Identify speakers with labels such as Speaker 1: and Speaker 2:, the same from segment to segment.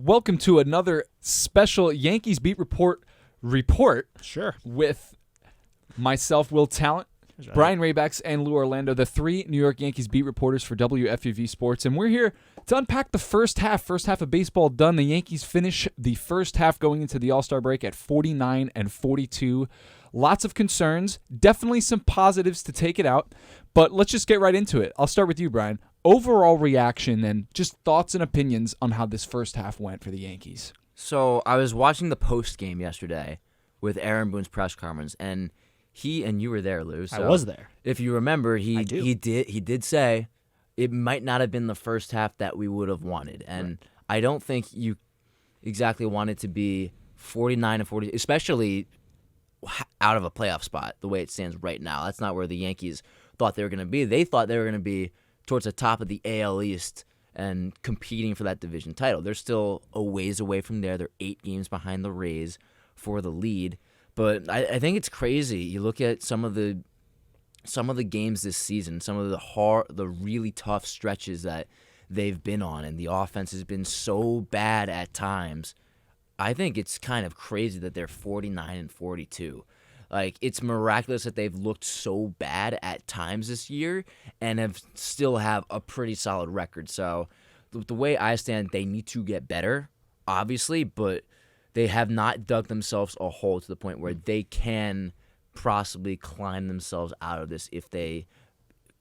Speaker 1: welcome to another special Yankees Beat Report.
Speaker 2: Sure.
Speaker 1: With myself, Will Tallant, Brian Rabacs, and Lou Orlando, the three New York Yankees beat reporters for WFUV Sports. And we're here to unpack the first half of baseball done. The Yankees finish the first half going into the All-Star break at 49-42. Lots of concerns, definitely some positives to take it out, but let's just get right into it. I'll start with you, Brian. Overall reaction and just thoughts and opinions on how this first half went for the Yankees.
Speaker 3: So I was watching the post game yesterday with Aaron Boone's press conference, and you were there, Lou. So
Speaker 2: I was there.
Speaker 3: If you remember, he did say it might not have been the first half that we would have wanted, and right. I don't think you exactly want it to be 49-40, especially out of a playoff spot the way it stands right now. That's not where the Yankees thought they were going to be. They thought they were going to be towards the top of the AL East and competing for that division title. They're still a ways away from there. They're 8 games behind the Rays for the lead. But I think it's crazy. You look at some of the games this season, some of the really tough stretches that they've been on, and the offense has been so bad at times. I think it's kind of crazy that they're 49-42. Like, it's miraculous that they've looked so bad at times this year and still have a pretty solid record. So the way I stand, they need to get better, obviously, but they have not dug themselves a hole to the point where they can possibly climb themselves out of this if they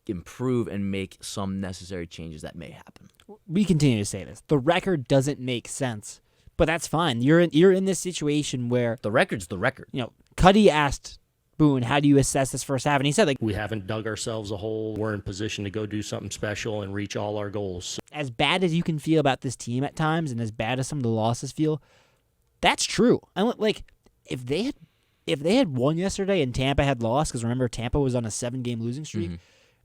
Speaker 3: improve and make some necessary changes that may happen.
Speaker 2: We continue to say this. The record doesn't make sense, but that's fine. You're in this situation where
Speaker 3: the record's the record.
Speaker 2: You know, Cuddy asked Boone, how do you assess this first half? And he said,
Speaker 4: we haven't dug ourselves a hole. We're in position to go do something special and reach all our goals.
Speaker 2: As bad as you can feel about this team at times, and as bad as some of the losses feel, that's true. And like, if they had won yesterday and Tampa had lost, because remember Tampa was on a 7-game losing streak,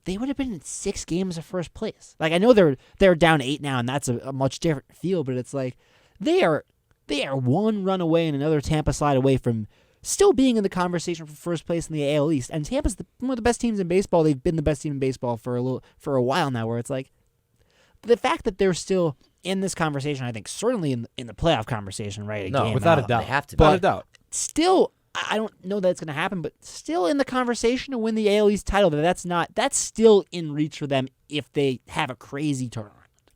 Speaker 2: they would have been in 6 games of first place. Like, I know they're down 8 now, and that's a much different feel, but it's like they are 1 run away and another Tampa slide away from still being in the conversation for first place in the AL East. And Tampa's one of the best teams in baseball. They've been the best team in baseball for a while now, where it's like the fact that they're still in this conversation, I think certainly in the playoff conversation, right?
Speaker 1: No, without a doubt.
Speaker 3: They have to be.
Speaker 1: Without a doubt.
Speaker 2: Still, I don't know that it's going to happen, but still in the conversation to win the AL East title, that's still in reach for them if they have a crazy turnaround.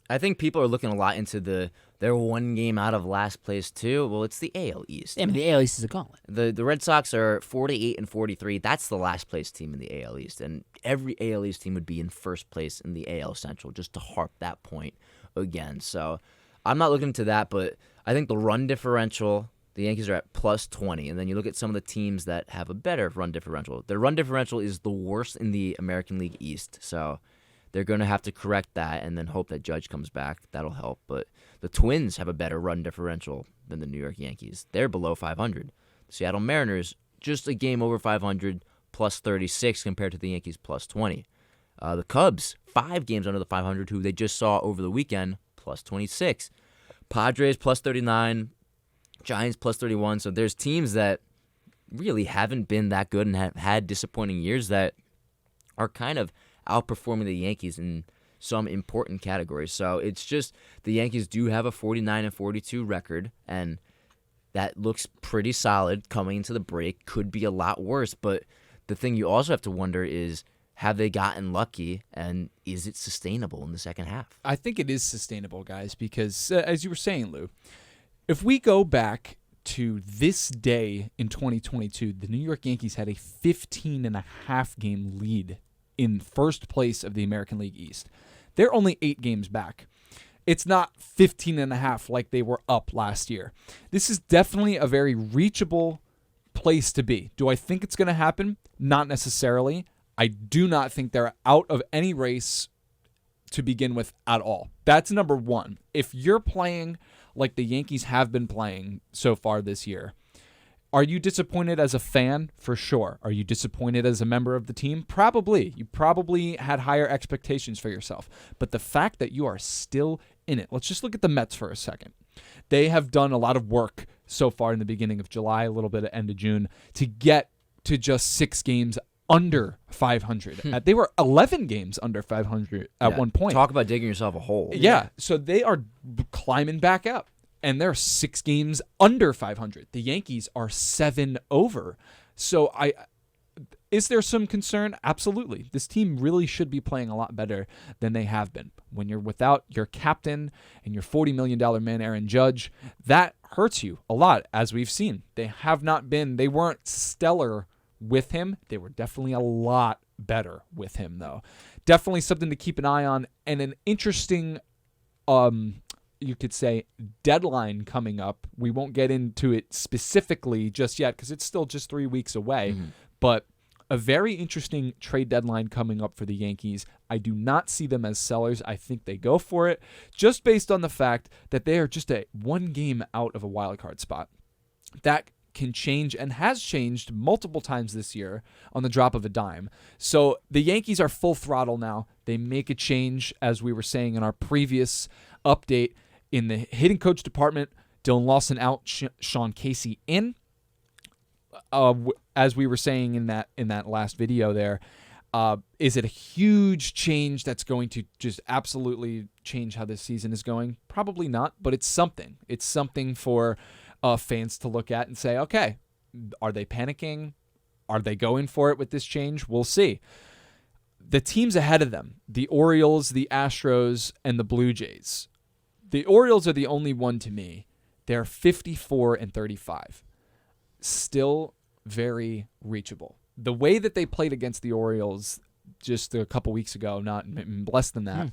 Speaker 3: I think people are looking a lot into they're 1 game out of last place too. Well, it's the AL East.
Speaker 2: I mean, the AL East is a gauntlet.
Speaker 3: The Red Sox are 48-43. That's the last place team in the AL East, and every AL East team would be in first place in the AL Central, just to harp that point again. So I'm not looking into that, but I think the run differential, the Yankees are at plus 20, and then you look at some of the teams that have a better run differential. Their run differential is the worst in the American League East, so they're going to have to correct that and then hope that Judge comes back. That'll help. But the Twins have a better run differential than the New York Yankees. They're below 500. The Seattle Mariners, just a game over 500, plus 36 compared to the Yankees, plus 20. The Cubs, 5 games under the 500, who they just saw over the weekend, plus 26. Padres, plus 39. Giants, plus 31. So there's teams that really haven't been that good and have had disappointing years that are kind of outperforming the Yankees in some important categories. So it's just the Yankees do have a 49-42 record, and that looks pretty solid coming into the break. Could be a lot worse, but the thing you also have to wonder is, have they gotten lucky, and is it sustainable in the second half?
Speaker 1: I think it is sustainable, guys, because as you were saying, Lou, if we go back to this day in 2022, the New York Yankees had a 15.5-game lead in first place of the American League East. They're only 8 games back. It's not 15.5 like they were up last year. This is definitely a very reachable place to be. Do I think it's going to happen? Not necessarily. I do not think they're out of any race to begin with at all. That's number one. If you're playing like the Yankees have been playing so far this year, are you disappointed as a fan? For sure. Are you disappointed as a member of the team? Probably. You probably had higher expectations for yourself. But the fact that you are still in it. Let's just look at the Mets for a second. They have done a lot of work so far in the beginning of July, a little bit at end of June, to get to just 6 games under 500. They were 11 games under 500 at one point.
Speaker 3: Talk about digging yourself a hole.
Speaker 1: Yeah, so they are climbing back up. and they're 6 games under 500. The Yankees are 7 over. So is there some concern? Absolutely. This team really should be playing a lot better than they have been. When you're without your captain and your $40 million man, Aaron Judge, that hurts you a lot, as we've seen. They weren't stellar with him. They were definitely a lot better with him, though. Definitely something to keep an eye on, and an interesting you could say deadline coming up. We won't get into it specifically just yet because it's still just 3 weeks away, but a very interesting trade deadline coming up for the Yankees. I do not see them as sellers. I think they go for it just based on the fact that they are just a 1 game out of a wild card spot. That can change and has changed multiple times this year on the drop of a dime. So the Yankees are full throttle now. They make a change, as we were saying in our previous update, in the hitting coach department. Dylan Lawson out, Sean Casey in. As we were saying in that last video there, is it a huge change that's going to just absolutely change how this season is going? Probably not, but it's something. It's something for fans to look at and say, okay, are they panicking? Are they going for it with this change? We'll see. The teams ahead of them, the Orioles, the Astros, and the Blue Jays. The Orioles are the only one to me. They're 54-35. Still very reachable. The way that they played against the Orioles just a couple weeks ago, not less than that,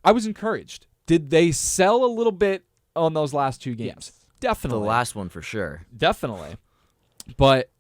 Speaker 1: I was encouraged. Did they sell a little bit on those last 2 games?
Speaker 2: Yes.
Speaker 1: Definitely.
Speaker 3: The last one for sure.
Speaker 1: Definitely. But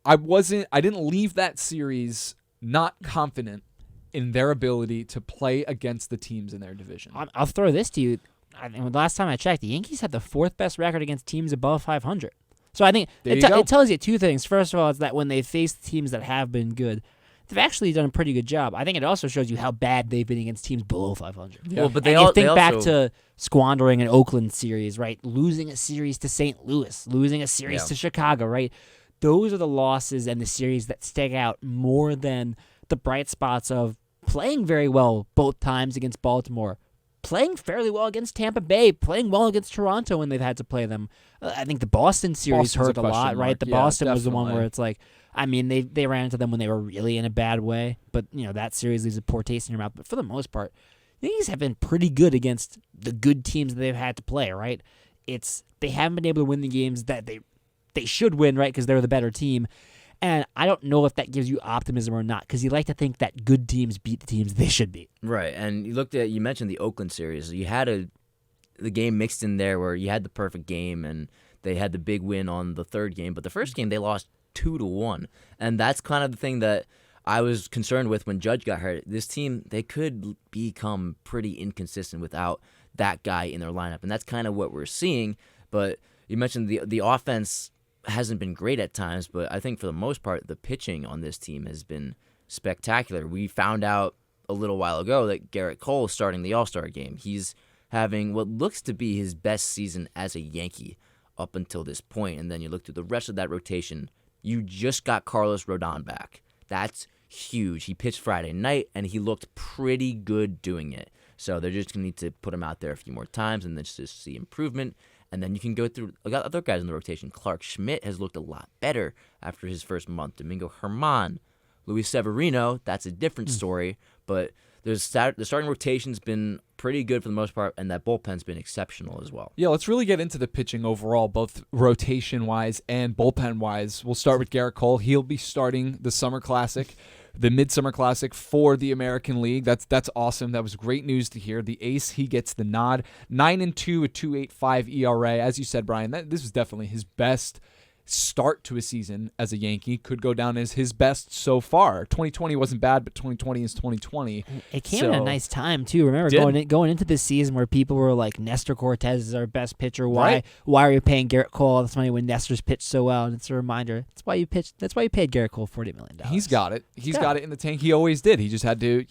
Speaker 1: I didn't leave that series not confident in their ability to play against the teams in their division.
Speaker 2: I'll throw this to you. I think the last time I checked, the Yankees had the 4th best record against teams above 500. So I think it tells you 2 things. First of all, it's that when they face teams that have been good, they've actually done a pretty good job. I think it also shows you how bad they've been against teams below 500.
Speaker 1: Yeah.
Speaker 3: Well, but
Speaker 2: You think back to squandering an Oakland series, right? Losing a series to St. Louis, losing a series to Chicago, right? Those are the losses and the series that stick out more than the bright spots of playing very well both times against Baltimore, playing fairly well against Tampa Bay, playing well against Toronto when they've had to play them. I think the Boston series
Speaker 1: Boston's
Speaker 2: hurt a lot, right?
Speaker 1: mark.
Speaker 2: The
Speaker 1: Yeah,
Speaker 2: Boston was the one
Speaker 1: definitely.
Speaker 2: where it's like, I mean, they ran into them when they were really in a bad way, but that series leaves a poor taste in your mouth. But for the most part, the Yankees have been pretty good against the good teams that they've had to play, right? They haven't been able to win the games that they should win, right? Because they're the better team. And I don't know if that gives you optimism or not, because you like to think that good teams beat the teams they should beat.
Speaker 3: Right, and you mentioned the Oakland series. You had the game mixed in there where you had the perfect game, and they had the big win on the 3rd game. But the first game they lost 2-1, and that's kind of the thing that I was concerned with when Judge got hurt. This team, they could become pretty inconsistent without that guy in their lineup, and that's kind of what we're seeing. But you mentioned the offense hasn't been great at times, but I think for the most part, the pitching on this team has been spectacular. We found out a little while ago that Garrett Cole is starting the All-Star game. He's having what looks to be his best season as a Yankee up until this point, and then you look through the rest of that rotation, you just got Carlos Rodon back. That's huge. He pitched Friday night, and he looked pretty good doing it. So they're just going to need to put him out there a few more times and then just see improvement. And then you can go through other guys in the rotation. Clark Schmidt has looked a lot better after his first month. Domingo Germán, Luis Severino, that's a different story. But the starting rotation's been pretty good for the most part, and that bullpen's been exceptional as well.
Speaker 1: Yeah, let's really get into the pitching overall, both rotation-wise and bullpen-wise. We'll start with Garrett Cole. He'll be starting the Summer Classic, the Midsummer Classic for the American League. That's awesome. That was great news to hear. The ace, he gets the nod. 9-2, a 2.85 ERA. As you said, Brian, this was definitely his best start to a season as a Yankee. Could go down as his best so far. 2020 wasn't bad, but 2020 is 2020.
Speaker 2: It came at a nice time too. Remember going into this season where people were like, Nestor Cortez is our best pitcher. Why are you paying Garrett Cole all this money when Nestor's pitched so well? And it's a reminder. That's why you paid Garrett Cole $40 million.
Speaker 1: He's got it. He's got it in the tank. He always did. He just had to,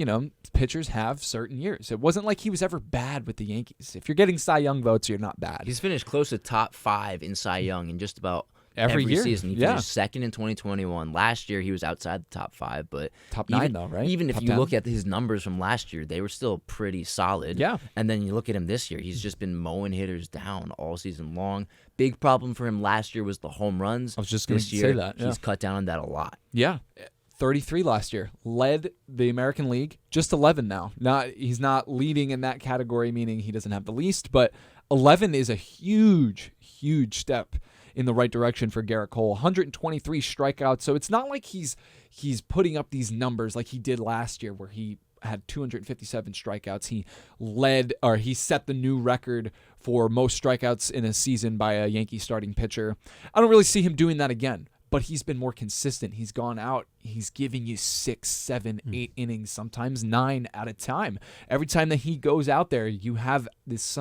Speaker 1: pitchers have certain years. It wasn't like he was ever bad with the Yankees. If you're getting Cy Young votes, you're not bad.
Speaker 3: He's finished close to top 5 in Cy Young in just about
Speaker 1: Every year.
Speaker 3: season. He
Speaker 1: Yeah.
Speaker 3: finished second in 2021. Last year, he was outside the top 5, but
Speaker 1: Top 9 though, right?
Speaker 3: Even if
Speaker 1: Top
Speaker 3: you
Speaker 1: 10?
Speaker 3: look at his numbers from last year, they were still pretty solid.
Speaker 1: Yeah.
Speaker 3: And then you look at him this year, he's just been mowing hitters down all season long. Big problem for him last year was the home runs.
Speaker 1: I was just going to
Speaker 3: This
Speaker 1: say
Speaker 3: year,
Speaker 1: that. Yeah.
Speaker 3: he's cut down on that a lot.
Speaker 1: Yeah. 33 last year. Led the American League. Just 11 now. He's not leading in that category, meaning he doesn't have the least, but 11 is a huge, huge step in the right direction for Garrett Cole. 123 strikeouts. So it's not like he's putting up these numbers like he did last year where he had 257 strikeouts. He set the new record for most strikeouts in a season by a Yankee starting pitcher. I don't really see him doing that again, but he's been more consistent. He's gone out. He's giving you 6, 7, 8 innings, sometimes 9 at a time. Every time that he goes out there, you have this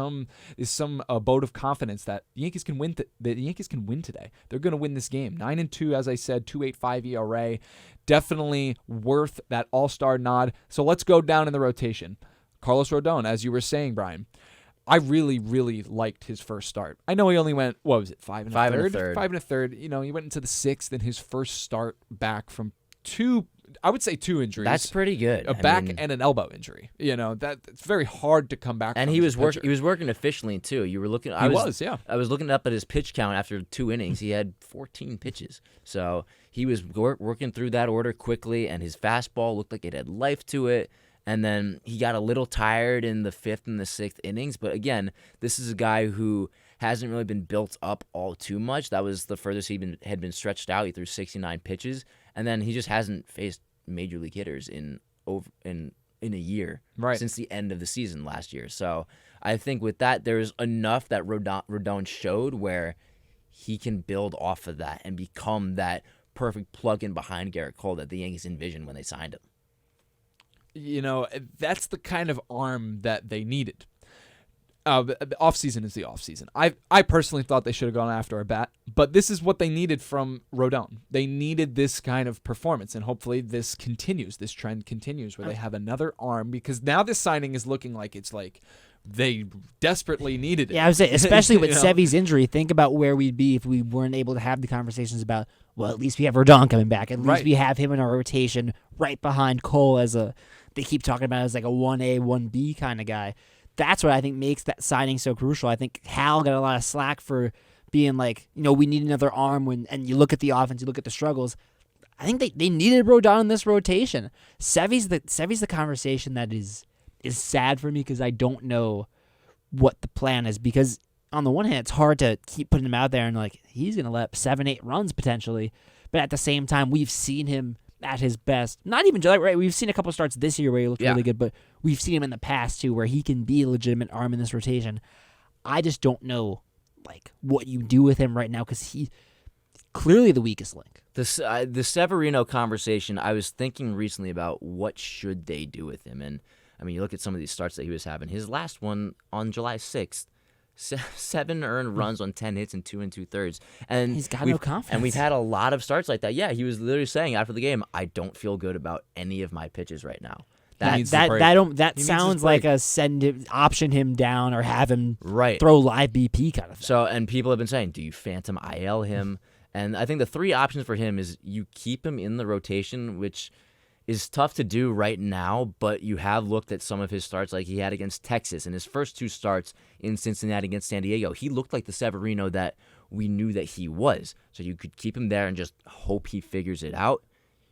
Speaker 1: abode of confidence that the Yankees can win. The Yankees can win today. They're going to win this game. 9-2, as I said, 2.85 ERA. Definitely worth that All-Star nod. So let's go down in the rotation. Carlos Rodon, as you were saying, Brian. I really, really liked his first start. I know he only went, 5 and a third? 5 and a third. He went into the 6th in his first start back from 2 injuries.
Speaker 3: That's pretty good.
Speaker 1: A back and an elbow injury. It's very hard to come back
Speaker 3: And
Speaker 1: from
Speaker 3: he
Speaker 1: as
Speaker 3: was
Speaker 1: a pitcher.
Speaker 3: working. He was working efficiently too. You were looking.
Speaker 1: He was.
Speaker 3: I was looking up at his pitch count after 2 innings. He had 14 pitches, so he was working through that order quickly. And his fastball looked like it had life to it. And then he got a little tired in the 5th and the 6th innings. But again, this is a guy who hasn't really been built up all too much. That was the furthest he had been stretched out. He threw 69 pitches, and then he just hasn't faced major league hitters in a year since the end of the season last year. So I think with that, there's enough that Rodon showed where he can build off of that and become that perfect plug-in behind Garrett Cole that the Yankees envisioned when they signed him.
Speaker 1: That's the kind of arm that they needed. The offseason is the offseason. I personally thought they should have gone after a bat, but this is what they needed from Rodon. They needed this kind of performance, and hopefully this trend continues, where they have another arm, because now this signing is looking like it's like they desperately needed it.
Speaker 2: Yeah, I would say, especially with Sevy's injury, think about where we'd be if we weren't able to have the conversations about, well, at least we have Rodon coming back. At least we have him in our rotation right behind Cole they keep talking about as like a 1A, 1B kind of guy. That's what I think makes that signing so crucial. I think Hal got a lot of slack for being like, we need another arm and you look at the offense, you look at the struggles. I think they needed Rodon in this rotation. Sevy's the conversation that is sad for me because I don't know what the plan is, because on the one hand, it's hard to keep putting him out there and like he's going to let up 7-8 runs potentially, but at the same time, we've seen him at his best. Not even right. We've seen a couple starts this year where he looked really good, but we've seen him in the past too, where he can be a legitimate arm in this rotation. I just don't know like what you do with him right now because he's clearly the weakest link.
Speaker 3: The Severino conversation, I was thinking recently about what should they do with him, and I mean, you look at some of these starts that he was having. His last one on July 6th. 7 earned runs on 10 hits and 2 2/3. And
Speaker 2: he's got no confidence.
Speaker 3: And we've had a lot of starts like that. Yeah, he was literally saying after the game, I don't feel good about any of my pitches right now.
Speaker 2: That sounds like a option him down or have him throw live BP kind of thing.
Speaker 3: So, and people have been saying, do you phantom IL him? And I think the 3 options for him is you keep him in the rotation, which is tough to do right now, but you have looked at some of his starts like he had against Texas and his first 2 starts in Cincinnati against San Diego. He looked like the Severino that we knew that he was. So you could keep him there and just hope he figures it out.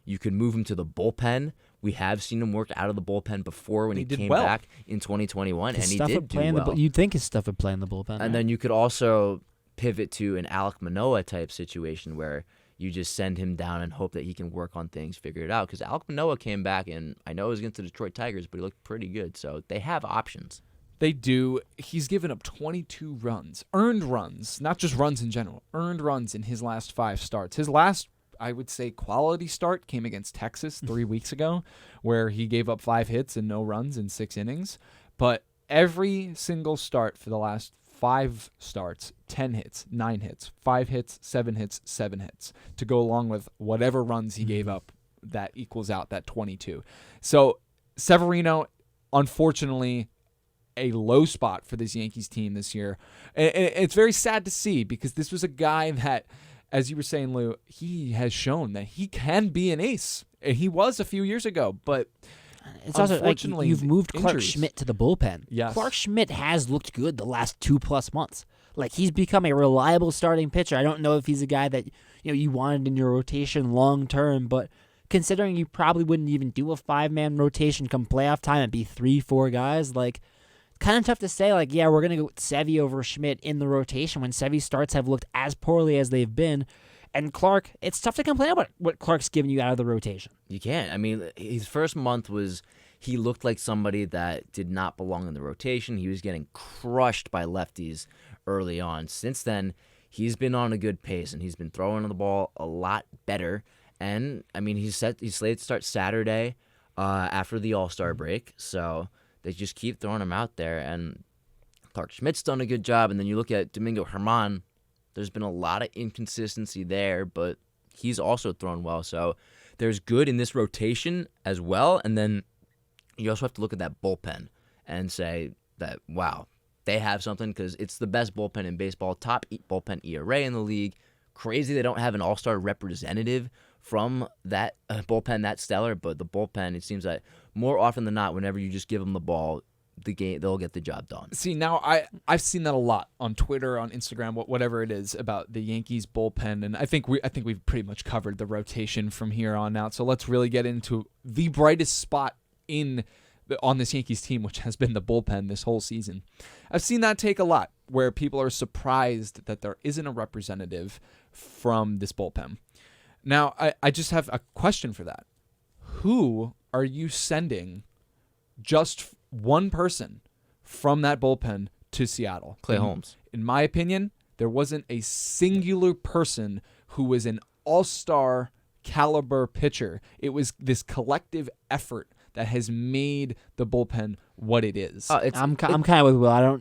Speaker 3: You could move him to the bullpen. We have seen him work out of the bullpen before when he came back in 2021, and he did do well.
Speaker 2: You'd think his stuff would play in the bullpen.
Speaker 3: And then you could also pivot to an Alek Manoah type situation where you just send him down and hope that he can work on things, figure it out. Because Alek Manoah came back, and I know it was against the Detroit Tigers, but he looked pretty good. So they have options.
Speaker 1: They do. He's given up 22 runs, earned runs, not just runs in general, earned runs in his last 5 starts. His last, I would say, quality start came against Texas 3 weeks ago, where he gave up 5 hits and no runs in 6 innings. But every single start for the last 5 starts, 10 hits, 9 hits, 5 hits, 7 hits, 7 hits, to go along with whatever runs he gave up that equals out that 22. So Severino, unfortunately, a low spot for this Yankees team this year. And it's very sad to see because this was a guy that as you were saying, Lou, he has shown that he can be an ace. He was a few years ago, but
Speaker 2: it's also like
Speaker 1: unfortunately,
Speaker 2: you've moved Clark
Speaker 1: injuries.
Speaker 2: Schmidt to the bullpen.
Speaker 1: Yes.
Speaker 2: Clark Schmidt has looked good the last 2+ months. Like, he's become a reliable starting pitcher. I don't know if he's a guy that you wanted in your rotation long term, but considering you probably wouldn't even do a 5-man rotation come playoff time and be 3-4 guys, like, kind of tough to say, like, yeah, we're going to go with Sevy over Schmidt in the rotation when Sevy's starts have looked as poorly as they've been. And Clark, it's tough to complain about what Clark's giving you out of the rotation.
Speaker 3: You can't. I mean, his first month he looked like somebody that did not belong in the rotation. He was getting crushed by lefties early on. Since then, he's been on a good pace, and he's been throwing the ball a lot better. And, I mean, he's slated to start Saturday after the All-Star break, so they just keep throwing him out there. And Clark Schmidt's done a good job, and then you look at Domingo Germán. There's been a lot of inconsistency there, but he's also thrown well. So there's good in this rotation as well. And then you also have to look at that bullpen and say that, wow, they have something because it's the best bullpen in baseball, top bullpen ERA in the league. Crazy they don't have an all-star representative from that bullpen that stellar, but the bullpen, it seems that more often than not, whenever you just give them the ball, they'll get the job done.
Speaker 1: See, now I've seen that a lot on Twitter, on Instagram, whatever it is about the Yankees bullpen, and I think we've pretty much covered the rotation from here on out. So let's really get into the brightest spot on this Yankees team, which has been the bullpen this whole season. I've seen that take a lot, where people are surprised that there isn't a representative from this bullpen. Now, I just have a question for that. Who are you sending just one person from that bullpen to Seattle?
Speaker 3: Clay Holmes.
Speaker 1: In my opinion, there wasn't a singular person who was an all-star caliber pitcher. It was this collective effort that has made the bullpen what it is.
Speaker 2: I'm kind of with Will.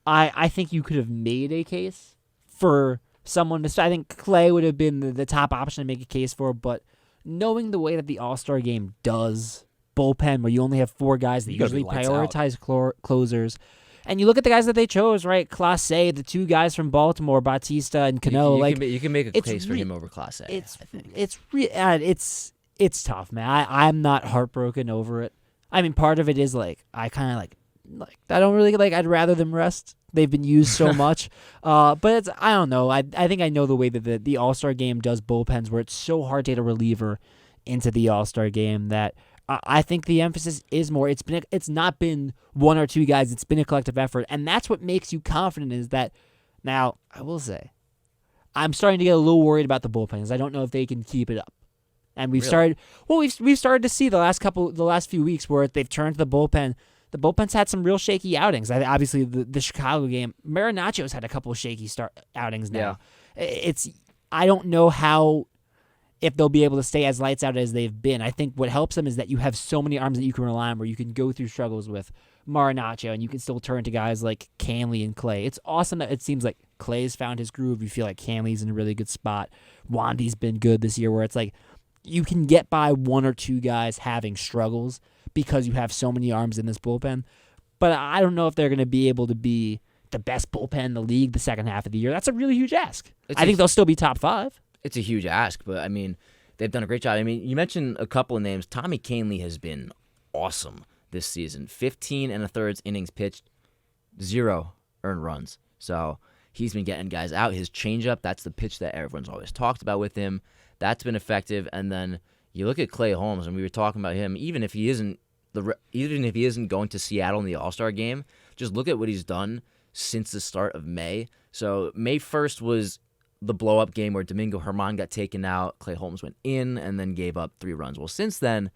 Speaker 2: I think you could have made a case for someone to. I think Clay would have been the top option to make a case for, but knowing the way that the All-Star game does bullpen, where you only have 4 guys that usually prioritize closers, and you look at the guys that they chose, right? Clase, the 2 guys from Baltimore, Bautista and Cano.
Speaker 3: You can make a case for him over Clase.
Speaker 2: It's tough, man. I'm not heartbroken over it. I mean, part of it is like I kind of like I don't really like. I'd rather them rest. They've been used so much, but I don't know. I think I know the way that the All-Star game does bullpens, where it's so hard to get a reliever into the All-Star game that I think the emphasis is more. It's not been 1 or 2 guys. It's been a collective effort, and that's what makes you confident. Is that now? I will say, I'm starting to get a little worried about the bullpens. I don't know if they can keep it up. And we've started to see the last few weeks where they've turned to the bullpen. The bullpen's had some real shaky outings. Obviously, the Chicago game, Marinacio's had a couple of shaky outings now. Yeah. I don't know if they'll be able to stay as lights out as they've been. I think what helps them is that you have so many arms that you can rely on, where you can go through struggles with Marinaccio, and you can still turn to guys like Canley and Clay. It's awesome that it seems like Clay's found his groove. You feel like Canley's in a really good spot. Wandy's been good this year, where it's like you can get by 1 or 2 guys having struggles because you have so many arms in this bullpen. But I don't know if they're going to be able to be the best bullpen in the league the second half of the year. That's a really huge ask. I think they'll still be top 5.
Speaker 3: It's a huge ask, but I mean, they've done a great job. I mean, you mentioned a couple of names. Tommy Canley has been awesome this season. 15 1/3 innings pitched, 0 earned runs. So he's been getting guys out. His changeup, that's the pitch that everyone's always talked about with him. That's been effective. And then you look at Clay Holmes, and we were talking about him. Even if he isn't going to Seattle in the All-Star game, just look at what he's done since the start of May. So May 1st was the blow-up game where Domingo Germán got taken out, Clay Holmes went in, and then gave up 3 runs. Well, since then,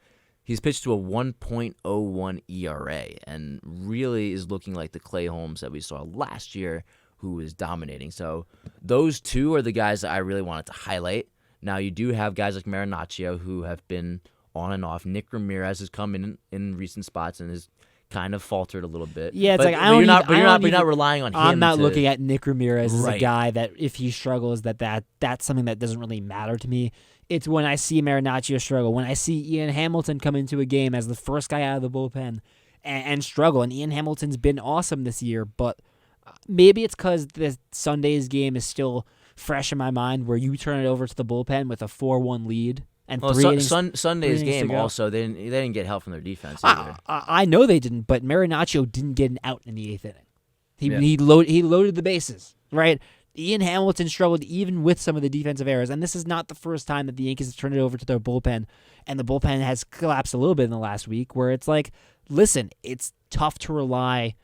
Speaker 3: he's pitched to a 1.01 ERA and really is looking like the Clay Holmes that we saw last year, who was dominating. So those 2 are the guys that I really wanted to highlight. Now, you do have guys like Marinaccio who have been on and off. Nick Ramirez has come in recent spots and has kind of faltered a little bit.
Speaker 2: Yeah, it's
Speaker 3: but,
Speaker 2: like
Speaker 3: you're not relying on him.
Speaker 2: I'm not looking at Nick Ramirez as
Speaker 3: Right.
Speaker 2: a guy that if he struggles, that's something that doesn't really matter to me. It's when I see Marinaccio struggle, when I see Ian Hamilton come into a game as the first guy out of the bullpen and struggle. And Ian Hamilton's been awesome this year, but maybe it's because the Sunday's game is still fresh in my mind, where you turn it over to the bullpen with a 4-1 lead and
Speaker 3: Well,
Speaker 2: 3 innings.
Speaker 3: Sunday's
Speaker 2: innings to
Speaker 3: game
Speaker 2: go.
Speaker 3: also, they didn't get help from their defense either.
Speaker 2: I know they didn't, but Marinaccio didn't get an out in the 8th inning.
Speaker 3: Yeah.
Speaker 2: He loaded the bases, right? Ian Hamilton struggled even with some of the defensive errors, and this is not the first time that the Yankees have turned it over to their bullpen, and the bullpen has collapsed a little bit in the last week, where it's like, listen, it's tough to rely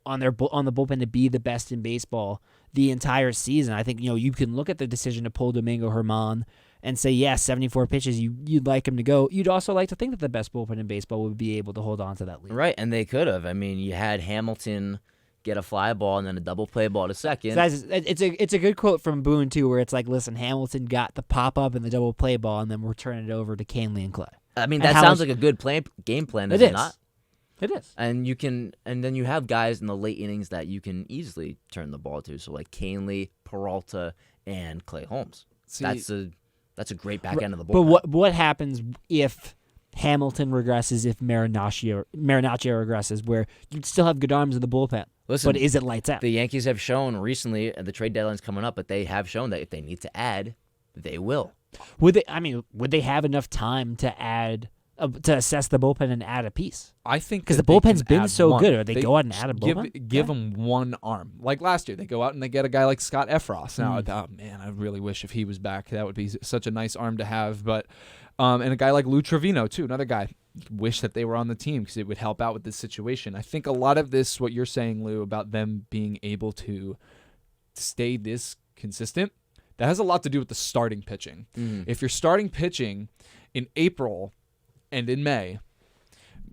Speaker 2: on the bullpen to be the best in baseball the entire season. I think, you can look at the decision to pull Domingo Germán and say, yeah, 74 pitches, you'd like him to go. You'd also like to think that the best bullpen in baseball would be able to hold on to that lead.
Speaker 3: Right, and they could have. I mean, you had Hamilton get a fly ball and then a double play ball to second.
Speaker 2: So it's a good quote from Boone, too, where it's like, listen, Hamilton got the pop-up and the double play ball, and then we're turning it over to Canley and Clay.
Speaker 3: I mean,
Speaker 2: And
Speaker 3: that
Speaker 2: how
Speaker 3: sounds
Speaker 2: much-
Speaker 3: like a good game plan, does
Speaker 2: It
Speaker 3: it
Speaker 2: is.
Speaker 3: not?
Speaker 2: It is.
Speaker 3: And then you have guys in the late innings that you can easily turn the ball to. So like Canley, Peralta, and Clay Holmes.
Speaker 1: See,
Speaker 3: That's a great back end of the bullpen.
Speaker 2: But what happens if Hamilton regresses, if Marinaccio regresses, where you'd still have good arms in the bullpen?
Speaker 3: Listen,
Speaker 2: But is it lights out?
Speaker 3: the Yankees have shown recently, and the trade deadline's coming up, but they have shown that if they need to add, they will.
Speaker 2: Would they have enough time to add to assess the bullpen and add a piece?
Speaker 1: I think
Speaker 2: Because
Speaker 1: that
Speaker 2: the
Speaker 1: they
Speaker 2: bullpen's
Speaker 1: can
Speaker 2: been
Speaker 1: add
Speaker 2: so
Speaker 1: one.
Speaker 2: good. Or they go out and add a
Speaker 1: give
Speaker 2: bullpen?
Speaker 1: give them one arm. Like last year, they go out and they get a guy like Scott Efros. Now, oh man, I really wish if he was back, that would be such a nice arm to have. But and a guy like Lou Trevino too, another guy. Wish that they were on the team because it would help out with this situation. I think a lot of this, what you're saying, Lou, about them being able to stay this consistent, that has a lot to do with the starting pitching. If you're starting pitching in April and in May,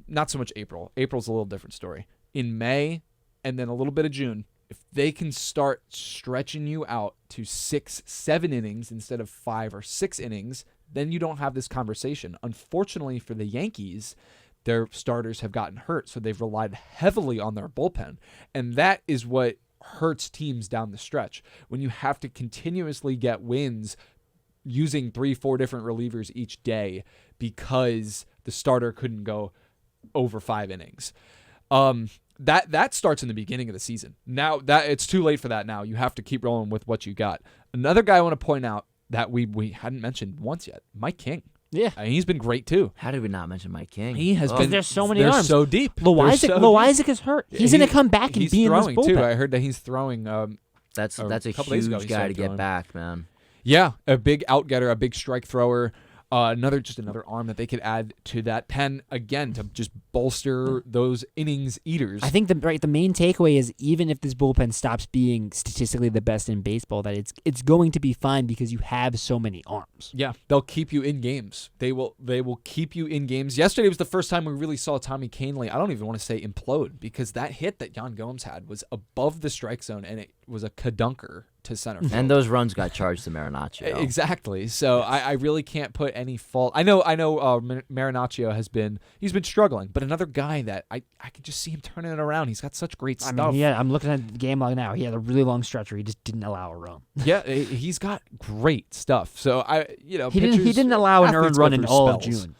Speaker 1: not so much April. April's a little different story. In May and then a little bit of June, if they can start stretching you out to 6-7 innings instead of 5 or 6 innings, then you don't have this conversation. Unfortunately for the Yankees, their starters have gotten hurt, so they've relied heavily on their bullpen. And that is what hurts teams down the stretch. When you have to continuously get wins using 3-4 different relievers each day because the starter couldn't go over 5 innings. That starts in the beginning of the season. Now that it's too late for that now. You have to keep rolling with what you got. Another guy I want to point out that we hadn't mentioned once yet, Mike King.
Speaker 2: Yeah.
Speaker 1: I mean, he's been great too.
Speaker 3: How did we not mention Mike King?
Speaker 1: He has
Speaker 3: Oh.
Speaker 1: been.
Speaker 2: There's so many
Speaker 1: they're
Speaker 2: arms.
Speaker 1: so deep.
Speaker 2: Loizac is hurt. He's going to come back and
Speaker 1: he's
Speaker 2: be in this
Speaker 1: throwing
Speaker 2: bullpen.
Speaker 1: too. I heard that he's throwing.
Speaker 3: That's
Speaker 1: a
Speaker 3: a
Speaker 1: couple days ago
Speaker 3: huge
Speaker 1: he
Speaker 3: guy
Speaker 1: started
Speaker 3: to get
Speaker 1: throwing.
Speaker 3: back, man.
Speaker 1: Yeah, a big out-getter, a big strike thrower. Another arm that they could add to that pen again to just bolster those innings eaters.
Speaker 2: I think the main takeaway is, even if this bullpen stops being statistically the best in baseball, that it's going to be fine because you have so many arms.
Speaker 1: Yeah, they'll keep you in games. They will keep you in games. Yesterday was the first time we really saw Tommy Kahnle, I don't even want to say implode, because that hit that Yan Gomes had was above the strike zone, and it was a kadunker to center field.
Speaker 3: And those runs got charged to Marinaccio.
Speaker 1: Exactly. So I really can't put any fault. I know Marinaccio he's been struggling, but another guy that I could just see him turning it around. He's got such great stuff.
Speaker 2: I'm looking at the game log now. He had a really long stretch where he just didn't allow a run.
Speaker 1: Yeah, he's got great stuff. So
Speaker 2: He didn't allow an earned run in all of June.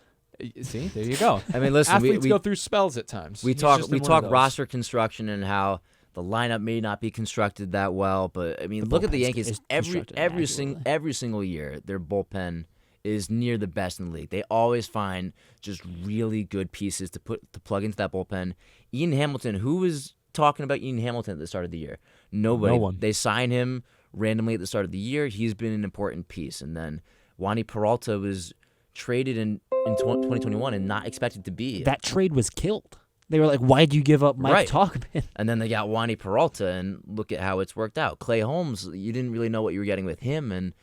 Speaker 1: See, there you go.
Speaker 3: I mean, listen,
Speaker 1: Athletes
Speaker 3: we
Speaker 1: go through spells at times.
Speaker 3: We
Speaker 1: He's
Speaker 3: talk
Speaker 1: just in one of those.
Speaker 3: roster construction and how the lineup may not be constructed that well, but I mean, look at the
Speaker 2: bullpen's
Speaker 3: Yankees.
Speaker 2: is
Speaker 3: Every
Speaker 2: constructed
Speaker 3: every single year, their bullpen is near the best in the league. They always find just really good pieces to plug into that bullpen. Ian Hamilton, who was talking about Ian Hamilton at the start of the year? Nobody.
Speaker 1: No one.
Speaker 3: They signed him randomly at the start of the year. He's been an important piece. And then Wandy Peralta was traded in 2021 and not expected to be.
Speaker 2: That trade was killed. They were like, why'd you give up Mike
Speaker 3: Right.
Speaker 2: Talkman?
Speaker 3: And then they got Wandy Peralta, and look at how it's worked out. Clay Holmes, you didn't really know what you were getting with him, and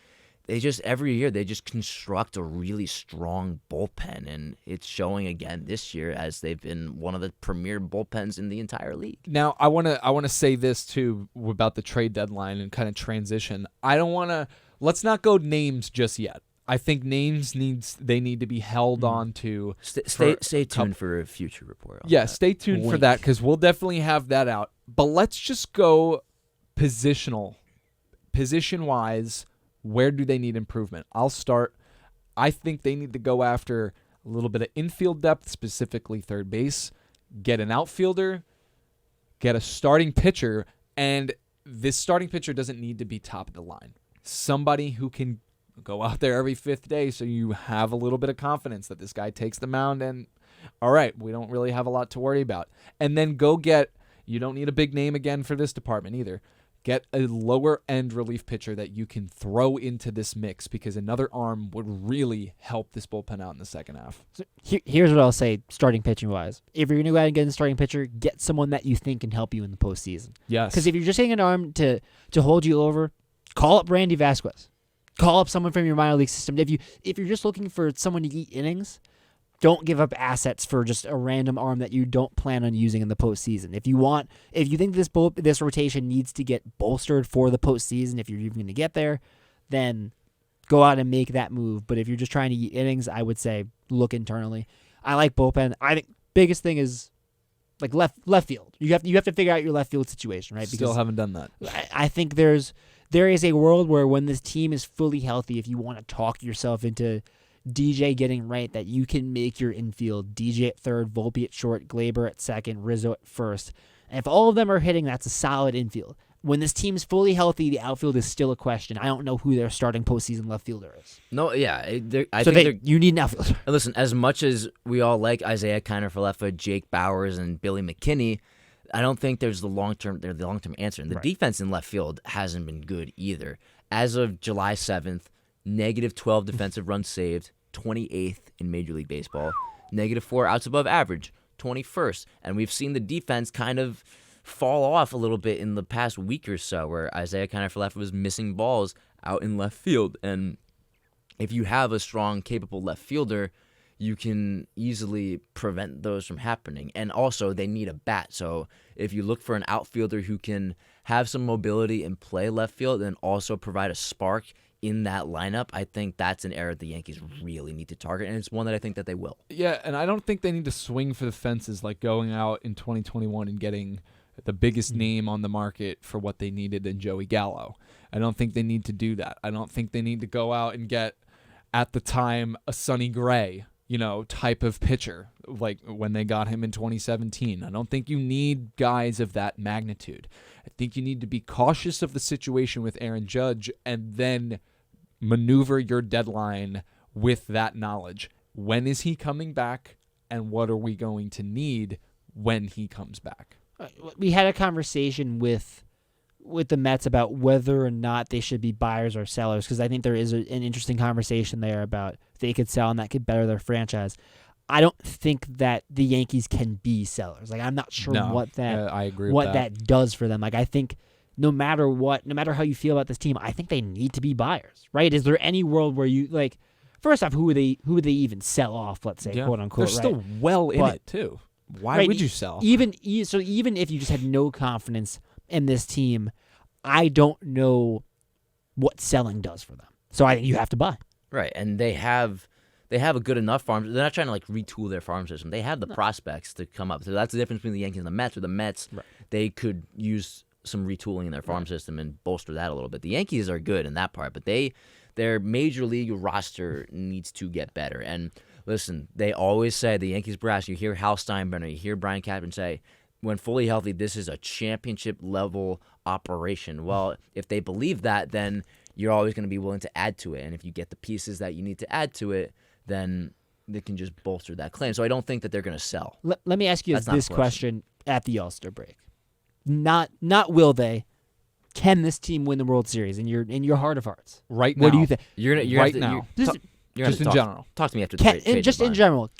Speaker 3: every year they just construct a really strong bullpen, and it's showing again this year as they've been one of the premier bullpens in the entire league.
Speaker 1: Now, I want to say this too about the trade deadline and kind of transition. Let's not go names just yet. I think names need to be held on to.
Speaker 3: Stay tuned for a future report.
Speaker 1: Yeah, stay tuned for that, because we'll definitely have that out. But let's just go position-wise. Where do they need improvement? I'll start. I think they need to go after a little bit of infield depth, specifically third base, get an outfielder, get a starting pitcher, And this starting pitcher doesn't need to be top of the line. Somebody who can go out there every fifth day so you have a little bit of confidence that this guy takes the mound and, all right, we don't really have a lot to worry about. And then go get, you don't need a big name again for this department either. Get a lower-end relief pitcher that you can throw into this mix because another arm would really help this bullpen out in the second half.
Speaker 2: So here's what I'll say, starting pitching-wise. If you're going to go out and get a starting pitcher, get someone that you think can help you in the postseason.
Speaker 1: Yes.
Speaker 2: Because if you're just getting an arm to hold you over, call up Randy Vasquez. Call up someone from your minor league system. If you're just looking for someone to eat innings, don't give up assets for just a random arm that you don't plan on using in the postseason. If you think this rotation needs to get bolstered for the postseason, if you're even going to get there, then go out and make that move. But if you're just trying to eat innings, I would say look internally. I like bullpen. I think biggest thing is like left field. You have to figure out your left field situation, right?
Speaker 1: Still haven't done that.
Speaker 2: I think there is a world where when this team is fully healthy, if you want to talk yourself into DJ getting right, that you can make your infield DJ at third, Volpe at short, Glaber at second, Rizzo at first. And if all of them are hitting, that's a solid infield. When this team's fully healthy, the outfield is still a question. I don't know who their starting postseason left fielder is.
Speaker 3: No, yeah.
Speaker 2: You need an outfielder.
Speaker 3: Listen, as much as we all like Isaiah Kiner for left field, Jake Bowers, and Billy McKinney, I don't think there's the long-term answer. And the defense in left field hasn't been good either. As of July 7th, negative 12 defensive runs saved, 28th in Major League Baseball. Negative 4 outs above average, 21st. And we've seen the defense kind of fall off a little bit in the past week or so, where Isaiah Kiner for left was missing balls out in left field. And if you have a strong, capable left fielder, you can easily prevent those from happening. And also, they need a bat. So if you look for an outfielder who can have some mobility and play left field and also provide a spark in that lineup, I think that's an area the Yankees really need to target, and it's one that I think that they will.
Speaker 1: Yeah, and I don't think they need to swing for the fences like going out in 2021 and getting the biggest name on the market for what they needed in Joey Gallo. I don't think they need to do that. I don't think they need to go out and get, at the time, a Sonny Gray, type of pitcher, like when they got him in 2017. I don't think you need guys of that magnitude. I think you need to be cautious of the situation with Aaron Judge and then maneuver your deadline with that knowledge. When is he coming back, and what are we going to need when he comes back?
Speaker 2: We had a conversation with the Mets about whether or not they should be buyers or sellers, because I think there is an interesting conversation there about if they could sell and that could better their franchise. I don't think that the Yankees can be sellers. Like, I'm not sure what
Speaker 1: I agree with
Speaker 2: that does for them. Like, I think no matter how you feel about this team, I think they need to be buyers, right? Is there any world where you, like, first off, who would they even sell off, let's say, quote unquote,
Speaker 1: they're still well in it too. Why would you sell?
Speaker 2: Even if you just had no confidence in this team, I don't know what selling does for them. So I think you have to buy.
Speaker 3: Right, and they have a good enough farm. They're not trying to retool their farm system. They have the prospects to come up. So that's the difference between the Yankees and the Mets. With the Mets, they could use some retooling in their farm system and bolster that a little bit. The Yankees are good in that part, but their major league roster needs to get better. And listen, they always say, the Yankees brass, you hear Hal Steinbrenner, you hear Brian Cashman say, when fully healthy, this is a championship-level operation. Well, if they believe that, then you're always going to be willing to add to it. And if you get the pieces that you need to add to it, then they can just bolster that claim. So I don't think that they're going to sell.
Speaker 2: Let me ask you this question at the All-Star break. Not will they. Can this team win the World Series in your heart of hearts?
Speaker 1: Right now.
Speaker 2: What do you think?
Speaker 3: You're
Speaker 1: right now.
Speaker 3: Just
Speaker 1: in general.
Speaker 3: Talk to me after the trade
Speaker 2: just in general.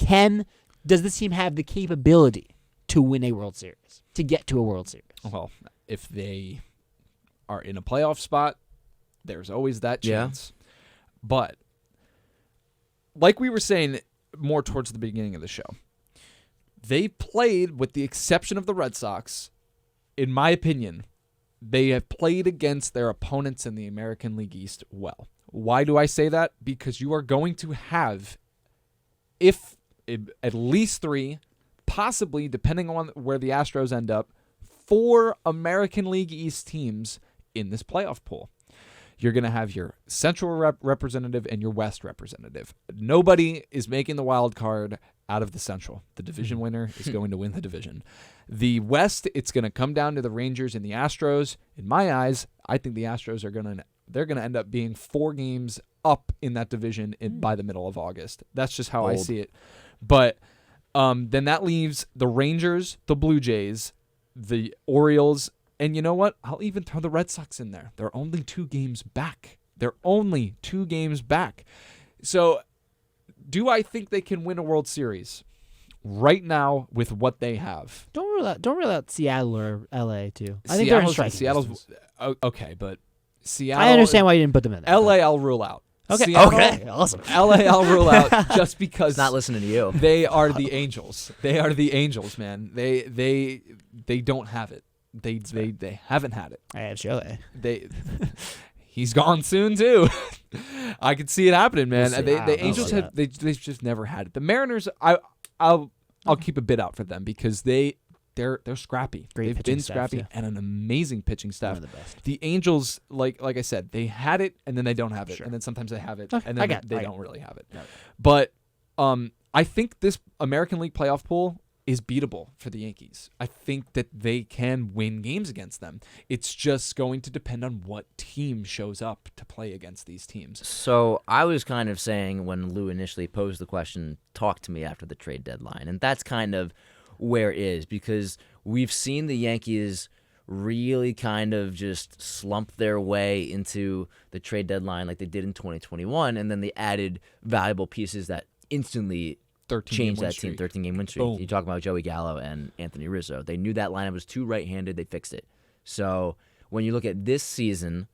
Speaker 2: Does this team have the capability to win a World Series, to get to a World Series?
Speaker 1: Well, if they are in a playoff spot, there's always that chance. Yeah. But like we were saying more towards the beginning of the show, they played, with the exception of the Red Sox, in my opinion, they have played against their opponents in the American League East well. Why do I say that? Because you are going to have, at least 3, possibly, depending on where the Astros end up, 4 American League East teams in this playoff pool. You're going to have your Central representative and your West representative. Nobody is making the wild card out of the Central. The division winner is going to win the division. The West, it's going to come down to the Rangers and the Astros. In my eyes, I think the Astros are going to end up being 4 games up in that division by the middle of August. That's just how I see it. But then that leaves the Rangers, the Blue Jays, the Orioles, and you know what? I'll even throw the Red Sox in there. They're only 2 games back. So do I think they can win a World Series right now with what they have?
Speaker 2: Don't rule out Seattle or LA too. I think they're in striking distance.
Speaker 1: Okay, but Seattle.
Speaker 2: I understand why you didn't put them in there.
Speaker 1: LA, I'll rule out.
Speaker 2: Okay.
Speaker 1: Seattle,
Speaker 2: Okay. Awesome.
Speaker 1: LA, I'll rule out just because
Speaker 3: Not listening to you.
Speaker 1: they are the Angels. They are the Angels, man. They don't have it. They haven't had it.
Speaker 2: I have Chile.
Speaker 1: He's gone soon too. I could see it happening, man.
Speaker 2: We'll see.
Speaker 1: The Angels have they've just never had it. The Mariners, I'll keep a bid out for them because they're scrappy.
Speaker 2: Great
Speaker 1: They've
Speaker 2: pitching
Speaker 1: been
Speaker 2: staff,
Speaker 1: scrappy
Speaker 2: yeah.
Speaker 1: and an amazing pitching staff.
Speaker 2: One of the best.
Speaker 1: The Angels, like I said, they had it and then they don't have it,
Speaker 2: Sure.
Speaker 1: and then sometimes they have it
Speaker 2: Okay,
Speaker 1: and
Speaker 2: I
Speaker 1: then
Speaker 2: got it.
Speaker 1: they
Speaker 2: I
Speaker 1: don't really have it.
Speaker 2: No.
Speaker 1: But I think this American League playoff pool is beatable for the Yankees. I think that they can win games against them. It's just going to depend on what team shows up to play against these teams.
Speaker 3: So I was kind of saying when Lou initially posed the question, talk to me after the trade deadline. And that's kind of where it is because we've seen the Yankees really kind of just slump their way into the trade deadline like they did in 2021. And then they added valuable pieces that instantly
Speaker 1: 13
Speaker 3: changed
Speaker 1: game win
Speaker 3: that team,
Speaker 1: streak.
Speaker 3: 13-game win streak.
Speaker 1: Boom.
Speaker 3: You talk about Joey Gallo and Anthony Rizzo. They knew that lineup was too right-handed. They fixed it. So when you look at this season,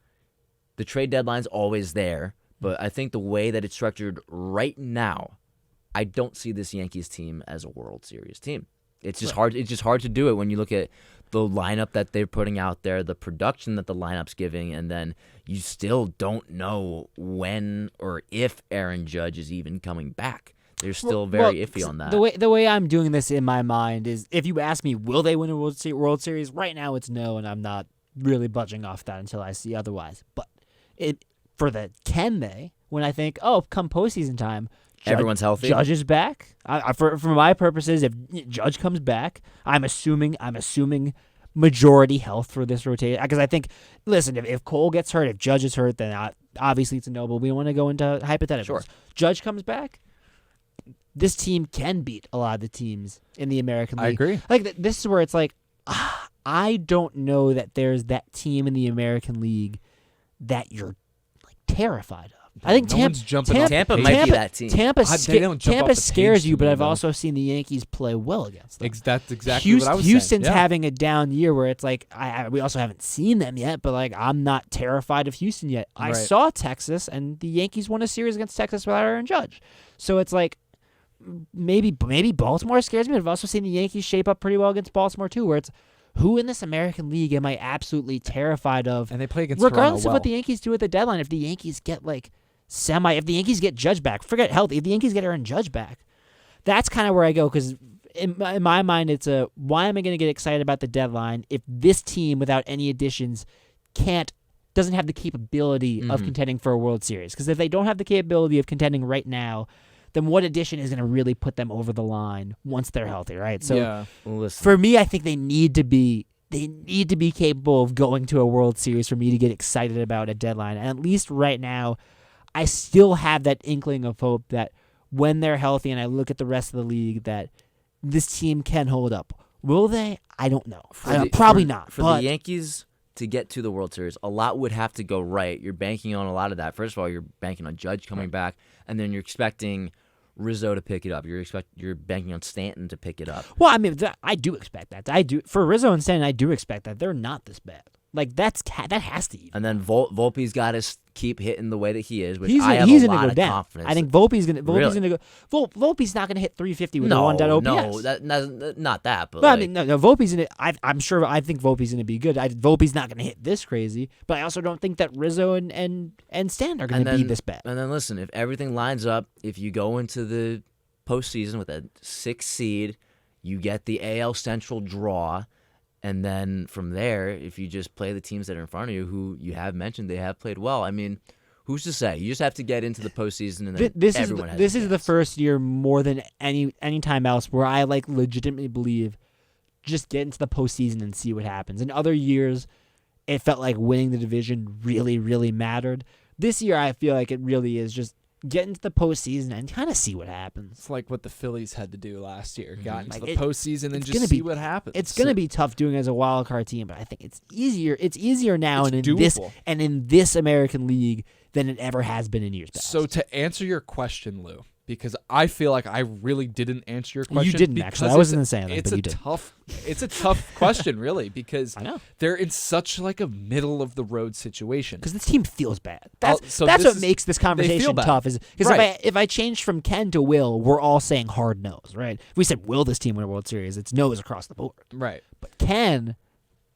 Speaker 3: the trade deadline's always there, but I think the way that it's structured right now, I don't see this Yankees team as a World Series team. It's just hard. It's just hard to do it when you look at the lineup that they're putting out there, the production that the lineup's giving, and then you still don't know when or if Aaron Judge is even coming back. They're still very iffy on that.
Speaker 2: The way I'm doing this in my mind is, if you ask me, will they win a World Series? Right now, it's no, and I'm not really budging off that until I see otherwise. But can they? When I think, come postseason time,
Speaker 3: Everyone's healthy.
Speaker 2: Judge is back. For my purposes, if Judge comes back, I'm assuming majority health for this rotation. Because I think, listen, if Cole gets hurt, if Judge is hurt, then obviously it's a no. But we don't want to go into hypotheticals.
Speaker 3: Sure.
Speaker 2: Judge comes back. This team can beat a lot of the teams in the American League.
Speaker 1: I agree.
Speaker 2: Like this is where it's like, I don't know that there's that team in the American League that you're like terrified of. I think
Speaker 1: No one's jumping off the
Speaker 3: Tampa
Speaker 1: page.
Speaker 3: might be that team.
Speaker 1: They don't jump off
Speaker 2: Tampa
Speaker 1: the
Speaker 2: scares
Speaker 1: page
Speaker 2: you,
Speaker 1: to
Speaker 2: but
Speaker 1: me,
Speaker 2: I've
Speaker 1: though.
Speaker 2: also seen the Yankees play well against them.
Speaker 1: That's exactly what I was saying.
Speaker 2: Houston's
Speaker 1: Yeah.
Speaker 2: having a down year where it's like we also haven't seen them yet, but like I'm not terrified of Houston yet. I
Speaker 1: Right.
Speaker 2: saw Texas, and the Yankees won a series against Texas without Aaron Judge, so it's like maybe Baltimore scares me. But I've also seen the Yankees shape up pretty well against Baltimore too, where it's who in this American League am I absolutely terrified of?
Speaker 1: And they play against
Speaker 2: regardless
Speaker 1: Toronto
Speaker 2: of what the Yankees do at the deadline. If the Yankees get like if the Yankees get Judge back, forget healthy. If the Yankees get Aaron Judge back, that's kind of where I go, because in my mind, it's why am I going to get excited about the deadline if this team without any additions doesn't have the capability of contending for a World Series? Because if they don't have the capability of contending right now, then what addition is going to really put them over the line once they're healthy, right? So
Speaker 1: Yeah.
Speaker 3: Listen,
Speaker 2: for me, I think they need to be capable of going to a World Series for me to get excited about a deadline. And at least right now, I still have that inkling of hope that when they're healthy and I look at the rest of the league, that this team can hold up. Will they? I don't know. Probably not.
Speaker 3: For
Speaker 2: but
Speaker 3: the Yankees to get to the World Series, a lot would have to go right. You're banking on a lot of that. First of all, you're banking on Judge coming back, and then you're expecting Rizzo to pick it up. You're banking on Stanton to pick it up.
Speaker 2: Well, I mean, I do expect that. For Rizzo and Stanton, I do expect that. They're not this bad. Like that has to.
Speaker 3: And then Volpe's got to keep hitting the way that he is, which
Speaker 2: He's
Speaker 3: I have
Speaker 2: gonna
Speaker 3: a lot
Speaker 2: go
Speaker 3: of
Speaker 2: down.
Speaker 3: confidence.
Speaker 2: I think Volpe's gonna
Speaker 3: Really?
Speaker 2: go. Volpe's not gonna hit 350 with a
Speaker 3: no,
Speaker 2: 1.0 OPS.
Speaker 3: not that. But
Speaker 2: But I
Speaker 3: like,
Speaker 2: mean, no, Volpe's gonna. I'm sure. I think Volpe's gonna be good. Volpe's not gonna hit this crazy, but I also don't think that Rizzo and Stan are gonna be this bad.
Speaker 3: And then listen, if everything lines up, if you go into the postseason with a 6 seed, you get the AL Central draw, And then from there, if you just play the teams that are in front of you, who you have mentioned, they have played well. I mean, who's to say? You just have to get into the postseason, and then everyone has.
Speaker 2: This
Speaker 3: a
Speaker 2: is the
Speaker 3: chance.
Speaker 2: first year more than any time else where I like legitimately believe just get into the postseason and see what happens. In other years, it felt like winning the division really, really mattered. This year, I feel like it really is just get into the postseason and kind of see what happens.
Speaker 1: It's like what the Phillies had to do last year. Got into
Speaker 2: Like
Speaker 1: the postseason and
Speaker 2: it's
Speaker 1: just
Speaker 2: gonna
Speaker 1: see
Speaker 2: be-
Speaker 1: what happens.
Speaker 2: It's going to be tough doing it as a wild card team, but I think it's easier. It's easier now
Speaker 1: It's
Speaker 2: and
Speaker 1: doable.
Speaker 2: in this American League than it ever has been in years past.
Speaker 1: So to answer your question, Lou, because I feel like I really didn't answer your question.
Speaker 2: You didn't,
Speaker 1: because
Speaker 2: actually. I wasn't saying that,
Speaker 1: it's
Speaker 2: but
Speaker 1: a
Speaker 2: you did.
Speaker 1: It's a tough question, really, because
Speaker 2: I know.
Speaker 1: they're in such like a middle of the road situation.
Speaker 2: Because this team feels bad.
Speaker 1: So
Speaker 2: That's
Speaker 1: this
Speaker 2: what
Speaker 1: is-
Speaker 2: makes this
Speaker 1: they feel
Speaker 2: conversation
Speaker 1: bad.
Speaker 2: tough. Is because
Speaker 1: Right.
Speaker 2: if I changed from Ken to Will, we're all saying hard nose, right? If we said will this team win a World Series, it's nose across the board.
Speaker 1: Right.
Speaker 2: But Ken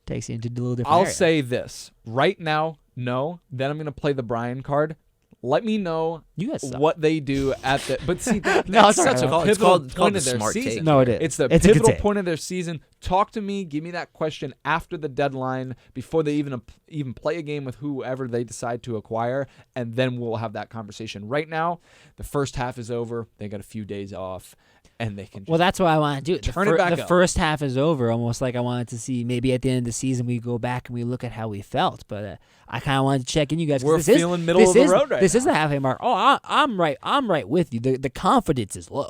Speaker 2: takes you into a little different.
Speaker 1: I'll
Speaker 2: area.
Speaker 1: say this right now. No. Then I'm going to play the Brian card. Let me know
Speaker 2: You guys suck.
Speaker 1: what they do at the. But see, that's
Speaker 2: No, it's all
Speaker 1: such
Speaker 2: right.
Speaker 1: a
Speaker 3: It's
Speaker 1: pivotal
Speaker 3: called
Speaker 1: point
Speaker 3: the
Speaker 1: of their
Speaker 3: smart take.
Speaker 1: season.
Speaker 2: No, it is.
Speaker 1: It's the
Speaker 2: a good
Speaker 1: pivotal
Speaker 2: take.
Speaker 1: point of their season. Talk to me. Give me that question after the deadline, before they even play a game with whoever they decide to acquire, and then we'll have that conversation. Right now, the first half is over. They got a few days off, and they can.
Speaker 2: Well, that's what I want to do.
Speaker 1: Turn it back
Speaker 2: the
Speaker 1: up.
Speaker 2: first half is over, almost like I wanted to see maybe at the end of the season we go back and we look at how we felt. But I kind of wanted to check in you guys. 'cause
Speaker 1: We're
Speaker 2: this is-
Speaker 1: feeling middle
Speaker 2: this
Speaker 1: of the
Speaker 2: is-
Speaker 1: road right
Speaker 2: This is
Speaker 1: now.
Speaker 2: the halfway mark. Oh, I'm right. I'm right with you. The confidence is low.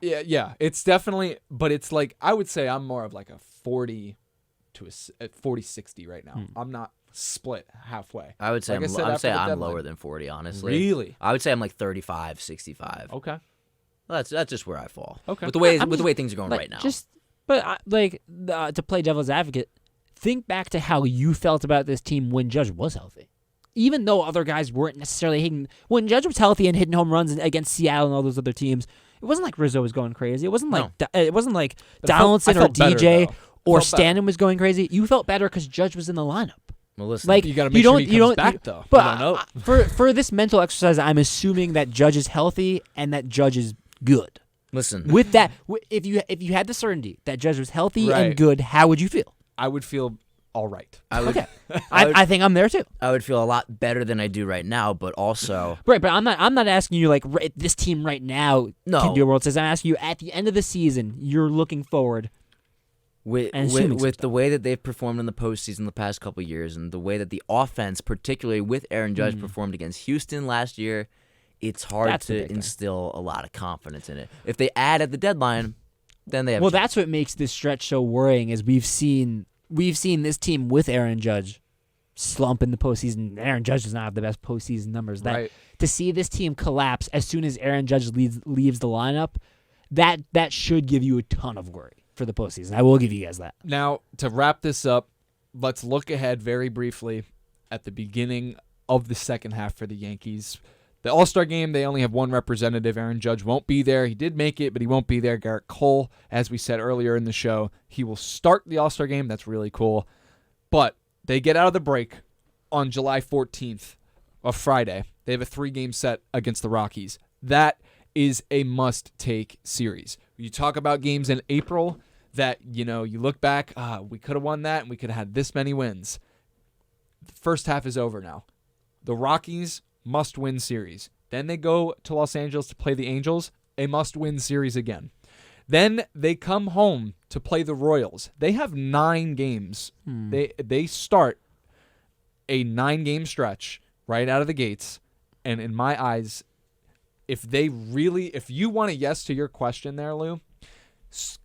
Speaker 1: Yeah. It's definitely, but it's like I would say I'm more of like a 40 to a 40-60 right now. I'm not split halfway.
Speaker 3: I would say
Speaker 1: Like I
Speaker 3: I'm,
Speaker 1: said,
Speaker 3: I would
Speaker 1: after
Speaker 3: say
Speaker 1: the
Speaker 3: I'm
Speaker 1: deadline.
Speaker 3: lower than 40, honestly.
Speaker 1: Really?
Speaker 3: I would say I'm like 35, 65.
Speaker 1: Okay.
Speaker 3: Well, that's just where I fall.
Speaker 1: Okay.
Speaker 3: With the way
Speaker 2: I'm
Speaker 3: with the
Speaker 2: just-
Speaker 3: way things are going
Speaker 2: Like,
Speaker 3: right now.
Speaker 2: To play devil's advocate, think back to how you felt about this team when Judge was healthy. Even though other guys weren't necessarily hitting, when Judge was healthy and hitting home runs against Seattle and all those other teams, it wasn't like Rizzo was going crazy. It wasn't like
Speaker 1: I
Speaker 2: Donaldson or
Speaker 1: felt better,
Speaker 2: DJ
Speaker 1: though.
Speaker 2: or
Speaker 1: Felt better.
Speaker 2: Stanton was going crazy. You felt better because Judge was in the lineup.
Speaker 3: Well, listen,
Speaker 2: Like
Speaker 1: You got to make sure he comes back, though.
Speaker 2: But
Speaker 1: You don't know.
Speaker 2: for this mental exercise, I'm assuming that Judge is healthy and that Judge is good.
Speaker 3: listen.
Speaker 2: With that, if you had the certainty that Judge was healthy
Speaker 1: Right.
Speaker 2: and good, how would you feel?
Speaker 1: I would feel all right.
Speaker 3: I would,
Speaker 2: Okay,
Speaker 3: I would-
Speaker 2: I think I'm there too.
Speaker 3: I would feel a lot better than I do right now, but also
Speaker 2: Right, but I'm not asking you like this team right now
Speaker 3: No.
Speaker 2: can do a World Series. I'm asking you at the end of the season, you're looking forward.
Speaker 3: with
Speaker 2: And assuming some
Speaker 3: the way that they've performed in the postseason the past couple of years, and the way that the offense, particularly with Aaron Judge, performed against Houston last year, it's hard
Speaker 2: That's the
Speaker 3: to
Speaker 2: big thing.
Speaker 3: instill a lot of confidence in it. If they add at the deadline, then they have.
Speaker 2: Well,
Speaker 3: a chance.
Speaker 2: that's what makes this stretch so worrying. Is we've seen this team with Aaron Judge slump in the postseason. Aaron Judge does not have the best postseason numbers.
Speaker 1: Right.
Speaker 2: To see this team collapse as soon as Aaron Judge leaves the lineup, that should give you a ton of worry for the postseason. I will give you guys that.
Speaker 1: Now, to wrap this up, let's look ahead very briefly at the beginning of the second half for the Yankees. The All-Star game, they only have one representative. Aaron Judge won't be there. He did make it, but he won't be there. Garrett Cole, as we said earlier in the show, he will start the All-Star game. That's really cool. But they get out of the break on July 14th, a Friday. They have a 3-game set against the Rockies. That is a must-take series. You talk about games in April that, you look back, we could have won that and we could have had this many wins. The first half is over now. The Rockies, must-win series. Then they go to Los Angeles to play the Angels, a must-win series again. Then they come home to play the Royals. They have 9 games. They start a 9-game stretch right out of the gates. And in my eyes, if you want a yes to your question there, Lou,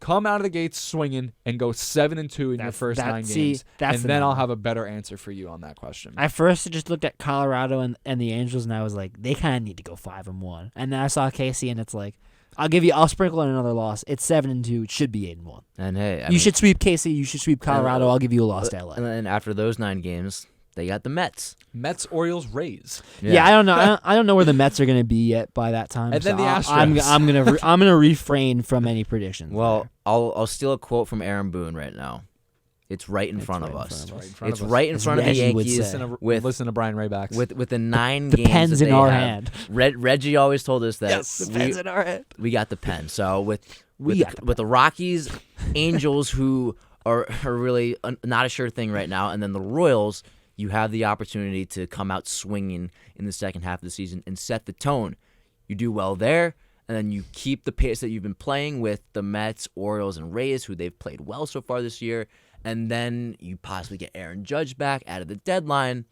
Speaker 1: come out of the gates swinging and go 7-2 in your first 9 games. And then I'll have a better answer for you on that question.
Speaker 2: I first just looked at Colorado and the Angels, and I was like, they kind of need to go 5-1. And then I saw KC, and it's like, I'll sprinkle in another loss. It's 7-2. It should be 8-1.
Speaker 3: And hey,
Speaker 2: You should sweep KC. You should sweep Colorado. I'll give you a loss to LA.
Speaker 3: And then after those 9 games, they got the Mets.
Speaker 1: Mets, Orioles, Rays.
Speaker 2: Yeah, I don't know. I don't know where the Mets are going to be yet by that time.
Speaker 1: And then
Speaker 2: so
Speaker 1: the
Speaker 2: I'm
Speaker 1: Astros.
Speaker 2: I'm gonna refrain from any predictions.
Speaker 3: Well,
Speaker 2: there.
Speaker 3: I'll steal a quote from Aaron Boone right now. It's right in front of us. It's
Speaker 1: us.
Speaker 3: right in
Speaker 2: As
Speaker 3: front of the
Speaker 2: Reggie would
Speaker 3: Yankees
Speaker 2: say.
Speaker 1: Listen to Brian Rabacs.
Speaker 3: with the 9
Speaker 2: the
Speaker 3: games
Speaker 2: pen's
Speaker 3: that
Speaker 2: in
Speaker 3: they
Speaker 2: our
Speaker 3: have.
Speaker 2: hand.
Speaker 3: Reggie always told us that
Speaker 2: The pen's in our hand.
Speaker 3: we got the pen. So with
Speaker 2: We got the
Speaker 3: the Rockies, Angels, who are really not a sure thing right now. And then the Royals, you have the opportunity to come out swinging in the second half of the season and set the tone. You do well there, and then you keep the pace that you've been playing with the Mets, Orioles, and Rays, who they've played well so far this year, and then you possibly get Aaron Judge back out of the deadline.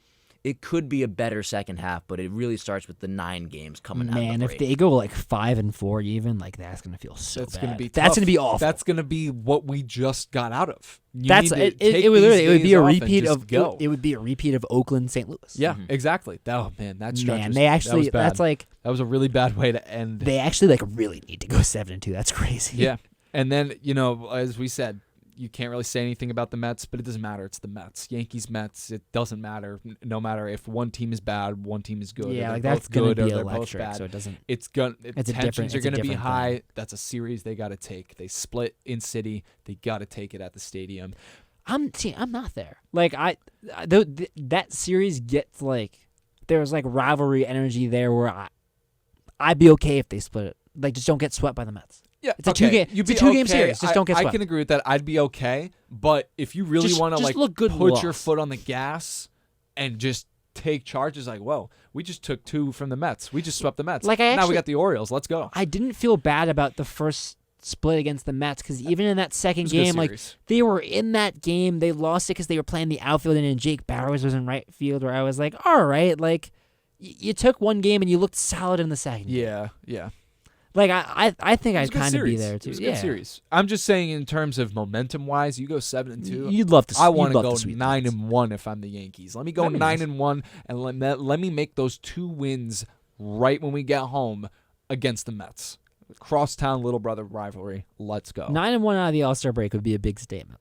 Speaker 3: It could be a better second half, but it really starts with the 9 games coming out of the
Speaker 2: Man,
Speaker 3: break.
Speaker 2: if they go like 5-4 even, like that's gonna feel so
Speaker 1: That's
Speaker 2: bad.
Speaker 1: going to be
Speaker 2: That's
Speaker 1: tough.
Speaker 2: gonna be awful.
Speaker 1: That's going to be what we just got out of. You
Speaker 2: That's
Speaker 1: need to
Speaker 2: it.
Speaker 1: take
Speaker 2: It would
Speaker 1: these
Speaker 2: literally. It would
Speaker 1: days
Speaker 2: be a
Speaker 1: off and
Speaker 2: repeat
Speaker 1: just
Speaker 2: of.
Speaker 1: go.
Speaker 2: It would be a repeat of Oakland, St. Louis.
Speaker 1: Yeah, exactly. Oh man, that stretch.
Speaker 2: Man,
Speaker 1: was,
Speaker 2: they actually.
Speaker 1: that was bad.
Speaker 2: That's like
Speaker 1: that was a really bad way to end.
Speaker 2: they actually like really need to go 7-2. That's crazy.
Speaker 1: Yeah, and then as we said, you can't really say anything about the Mets, but it doesn't matter. It's the Mets, Yankees, Mets. It doesn't matter. No matter if one team is bad, one team is good.
Speaker 2: Yeah,
Speaker 1: or
Speaker 2: like
Speaker 1: they're
Speaker 2: that's
Speaker 1: both
Speaker 2: gonna
Speaker 1: good,
Speaker 2: be
Speaker 1: or they're both
Speaker 2: electric.
Speaker 1: bad.
Speaker 2: So it doesn't.
Speaker 1: It's gonna.
Speaker 2: It's a
Speaker 1: tensions
Speaker 2: different-
Speaker 1: are
Speaker 2: it's a
Speaker 1: going to be
Speaker 2: different
Speaker 1: high.
Speaker 2: thing.
Speaker 1: That's a series they got to take. They split in city. They got to take it at the stadium.
Speaker 2: I'm not there. Like that series gets like there's like rivalry energy there where I'd be okay if they split it. Like just don't get swept by the Mets.
Speaker 1: Yeah,
Speaker 2: It's a two-game-
Speaker 1: You'd
Speaker 2: it's a
Speaker 1: be
Speaker 2: two-game
Speaker 1: okay.
Speaker 2: series. Just don't get
Speaker 1: I
Speaker 2: swept.
Speaker 1: can agree with that. I'd be okay, but if you really
Speaker 2: Just-
Speaker 1: want to
Speaker 2: just
Speaker 1: like
Speaker 2: look good in
Speaker 1: put
Speaker 2: loss.
Speaker 1: your foot on the gas and just take charge, it's like, whoa, we just took 2 from the Mets. We just swept the Mets.
Speaker 2: Like, I
Speaker 1: now we
Speaker 2: actually-
Speaker 1: got the Orioles. Let's go.
Speaker 2: I didn't feel bad about the first split against the Mets because even in that second
Speaker 1: It was a good
Speaker 2: game, like
Speaker 1: series.
Speaker 2: they were in that game, they lost it because they were playing the outfield and then Jake Bowers was in right field. Where I was like, all right, like you took one game and you looked solid in the second. game.
Speaker 1: Yeah.
Speaker 2: Like I think
Speaker 1: It was
Speaker 2: I'd
Speaker 1: a good
Speaker 2: kind of be
Speaker 1: series.
Speaker 2: there
Speaker 1: It
Speaker 2: too.
Speaker 1: was a
Speaker 2: Yeah,
Speaker 1: good series. I'm just saying in terms of momentum wise, you go 7-2.
Speaker 2: You'd love to.
Speaker 1: I want to
Speaker 2: you'd love
Speaker 1: go
Speaker 2: sweep the
Speaker 1: 9-1 if I'm the Yankees. Let me go
Speaker 2: That'd be nice.
Speaker 1: 9-1 and let me make those 2 wins right when we get home against the Mets. Crosstown little brother rivalry. Let's go.
Speaker 2: 9-1 out of the All-Star break would be a big statement.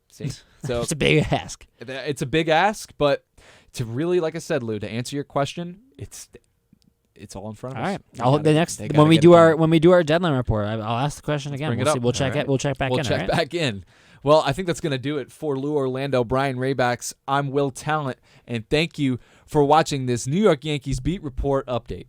Speaker 1: See? So
Speaker 2: It's a big ask.
Speaker 1: it's a big ask, but to really, like I said, Lou, to answer your question, it's all in front of
Speaker 2: All
Speaker 1: us.
Speaker 2: right.
Speaker 1: They gotta
Speaker 2: When we
Speaker 1: get
Speaker 2: do
Speaker 1: it
Speaker 2: our
Speaker 1: done.
Speaker 2: when we do our deadline report, I'll ask the question again.
Speaker 1: bring it
Speaker 2: We'll see.
Speaker 1: up.
Speaker 2: We'll check
Speaker 1: All right.
Speaker 2: it. We'll check back
Speaker 1: We'll
Speaker 2: in.
Speaker 1: check
Speaker 2: all right?
Speaker 1: back in. Well, I think that's going to do it for Lou Orlando, Brian Rabacs. I'm Will Tallant, and thank you for watching this New York Yankees Beat Report update.